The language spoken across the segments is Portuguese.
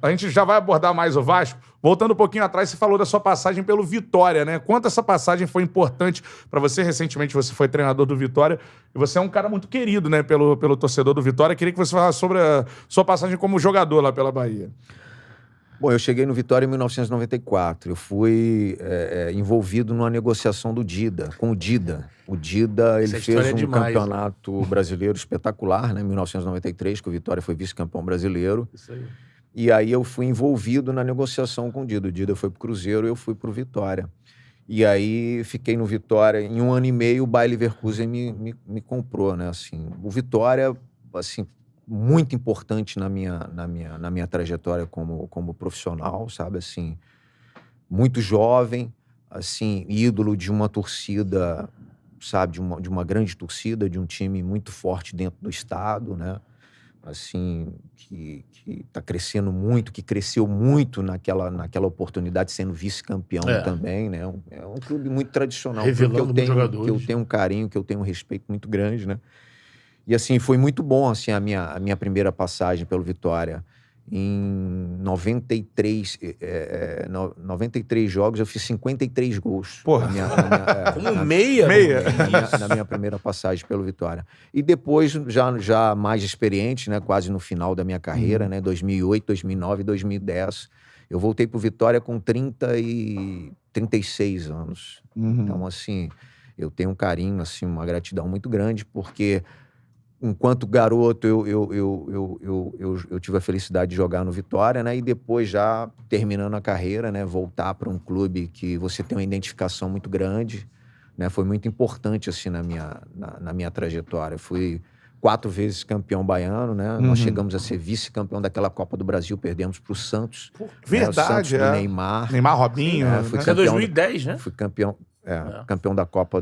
A gente já vai abordar mais o Vasco. Voltando um pouquinho atrás, você falou da sua passagem pelo Vitória, né? Quanto essa passagem foi importante para você? Recentemente você foi treinador do Vitória e você é um cara muito querido, né, pelo torcedor do Vitória. Queria que você falasse sobre a sua passagem como jogador lá pela Bahia. Bom, eu cheguei no Vitória em 1994. Eu fui envolvido numa negociação do Dida, com o Dida. O Dida, ele fez um campeonato brasileiro espetacular, né, em 1993, que o Vitória foi vice-campeão brasileiro. Isso aí. E aí eu fui envolvido na negociação com o Dida. O Dida foi pro Cruzeiro e eu fui pro Vitória. E aí fiquei no Vitória. Em 1 ano e meio, o Bayer Leverkusen me comprou, né? Assim, o Vitória, assim, muito importante na minha trajetória como profissional, sabe? Assim, muito jovem, assim, ídolo de uma torcida, sabe? De uma grande torcida, de um time muito forte dentro do estado, né? Assim, que tá crescendo muito, que cresceu muito naquela oportunidade, sendo vice-campeão também, né? É um clube muito tradicional, revelando que jogadores. eu tenho um carinho, que eu tenho um respeito muito grande, né? E assim, foi muito bom, assim, a minha primeira passagem pelo Vitória. Em 93 jogos, eu fiz 53 gols. Porra. Como meia? Na minha primeira passagem pelo Vitória. E depois, já mais experiente, né, quase no final da minha carreira, né, 2008, 2009, 2010, eu voltei pro Vitória com 36 anos. Então, assim, eu tenho um carinho, assim, uma gratidão muito grande, porque enquanto garoto, eu tive a felicidade de jogar no Vitória, né? E depois, já terminando a carreira, né? Voltar para um clube que você tem uma identificação muito grande, né? Foi muito importante, assim, na minha trajetória. Fui 4 vezes campeão baiano, né? Nós chegamos a ser vice-campeão daquela Copa do Brasil, perdemos para o Santos. Verdade, né? O Santos do Neymar. Neymar, Robinho. Né? Fui Isso é 2010, né? Fui campeão da Copa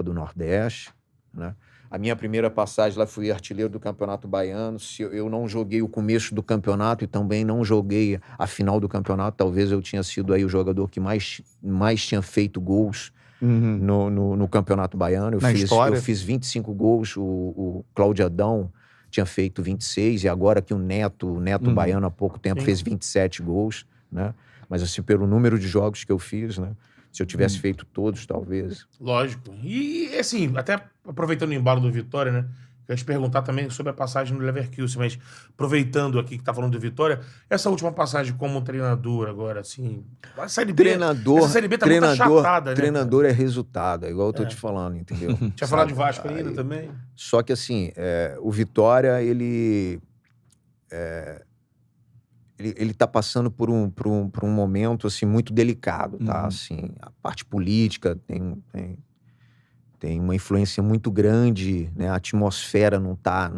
do Nordeste, né? A minha primeira passagem lá, fui artilheiro do Campeonato Baiano. Se eu não joguei o começo do campeonato e também não joguei a final do campeonato, talvez eu tinha sido aí o jogador que mais tinha feito gols no Campeonato Baiano. Eu fiz 25 gols, o Cláudio Adão tinha feito 26, e agora que o Neto Baiano há pouco tempo fez 27 gols, né? Mas assim, pelo número de jogos que eu fiz, né? Se eu tivesse feito todos, talvez. Lógico. E, assim, até aproveitando o embalo do Vitória, né? Eu ia te perguntar também sobre a passagem no Leverkusen, mas aproveitando aqui que tá falando do Vitória, essa última passagem como treinador agora, assim... A Série B... Essa Série B tá muito achatada, né? Treinador é resultado, é igual eu tô te falando, entendeu? Tinha falado de Vasco ainda também? Só que, assim, o Vitória, ele tá passando por um momento, assim, muito delicado, tá? Assim, a parte política tem uma influência muito grande, né? A atmosfera não tá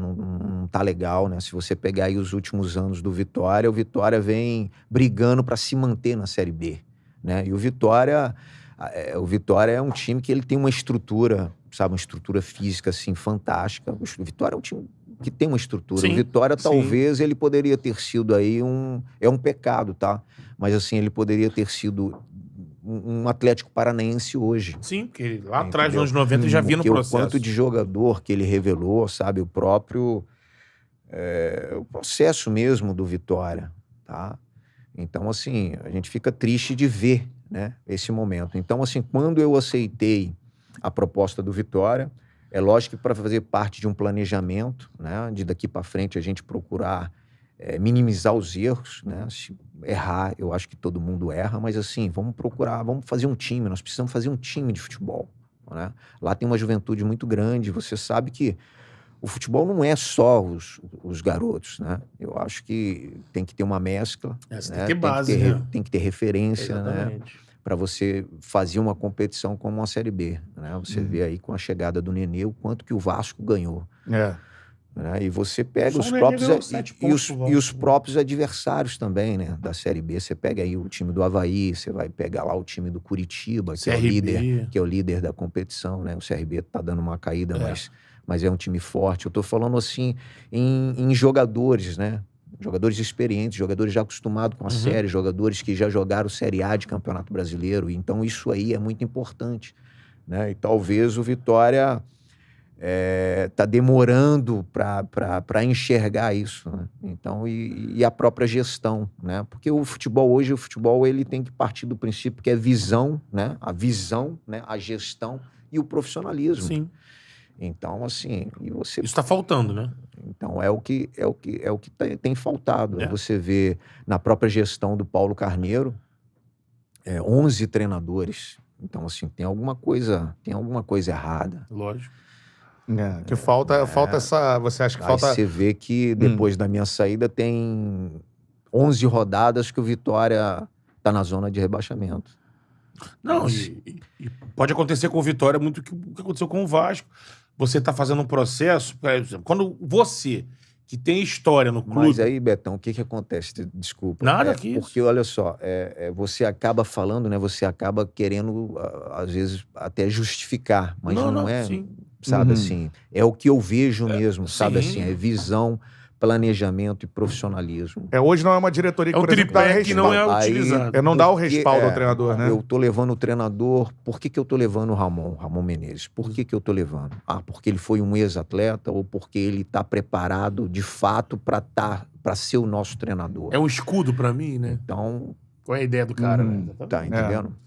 legal, né? Se você pegar aí os últimos anos do Vitória, o Vitória vem brigando para se manter na Série B, né? E o Vitória é um time que ele tem uma estrutura, sabe? Uma estrutura física, assim, fantástica. O Vitória é um time que tem uma estrutura. Sim, o Vitória, talvez, ele poderia ter sido aí é um pecado, tá? Mas, assim, ele poderia ter sido um Atlético Paranaense hoje. Sim, porque lá atrás, nos anos 90, já vinha no processo. O quanto de jogador que ele revelou, sabe? O próprio... o processo mesmo do Vitória, tá? Então, assim, a gente fica triste de ver, né? Esse momento. Então, assim, quando eu aceitei a proposta do Vitória... É lógico que para fazer parte de um planejamento, né, de daqui para frente a gente procurar minimizar os erros, né? Se errar, eu acho que todo mundo erra, mas assim, vamos fazer um time, nós precisamos fazer um time de futebol, né? Lá tem uma juventude muito grande, você sabe que o futebol não é só os garotos, né? Eu acho que tem que ter uma mescla, né? Tem que ter base, tem que ter referência, exatamente, né? Para você fazer uma competição como uma Série B, né? Você vê aí com a chegada do Nenê o quanto que o Vasco ganhou. Né? E você pega os próprios adversários também, né? Da Série B. Você pega aí o time do Avaí, você vai pegar lá o time do Curitiba, que é o líder da competição, né? O CRB tá dando uma caída, mas é um time forte. Eu tô falando assim em jogadores, né? Jogadores experientes, jogadores já acostumados com a série, jogadores que já jogaram Série A de Campeonato Brasileiro. Então, isso aí é muito importante, né? E talvez o Vitória tá demorando para enxergar isso, né? Então, e a própria gestão, né? Porque o futebol ele tem que partir do princípio que é visão, né? A visão, né? A gestão e o profissionalismo. Sim. Então, assim, e você... Isso tá faltando, né? Então, é o que tem faltado. É. Você vê na própria gestão do Paulo Carneiro, 11 treinadores. Então, assim, tem alguma coisa errada. Lógico. Que falta essa... Você acha que Aí falta... você vê que depois da minha saída tem 11 rodadas que o Vitória tá na zona de rebaixamento. Não, e pode acontecer com o Vitória muito o que aconteceu com o Vasco. Você tá fazendo um processo, por exemplo, quando você, que tem história no clube... Mas aí, Betão, o que acontece? Desculpa. Nada que isso. Porque, olha só, você acaba falando, né? Você acaba querendo, às vezes, até justificar. Mas não é, sim. sabe assim? É o que eu vejo mesmo, sabe sim. assim? É visão, planejamento e profissionalismo. Hoje não é uma diretoria que, É um por exemplo, dá tripé que não é respaldo. utilizado. Não dá o Porque, respaldo ao treinador, né? Eu tô levando o treinador... Por que eu tô levando o Ramon Menezes? Por que eu tô levando? Porque ele foi um ex-atleta ou porque ele tá preparado, de fato, para ser o nosso treinador? É um escudo pra mim, né? Então, Qual é a ideia do cara, né? tá entendendo?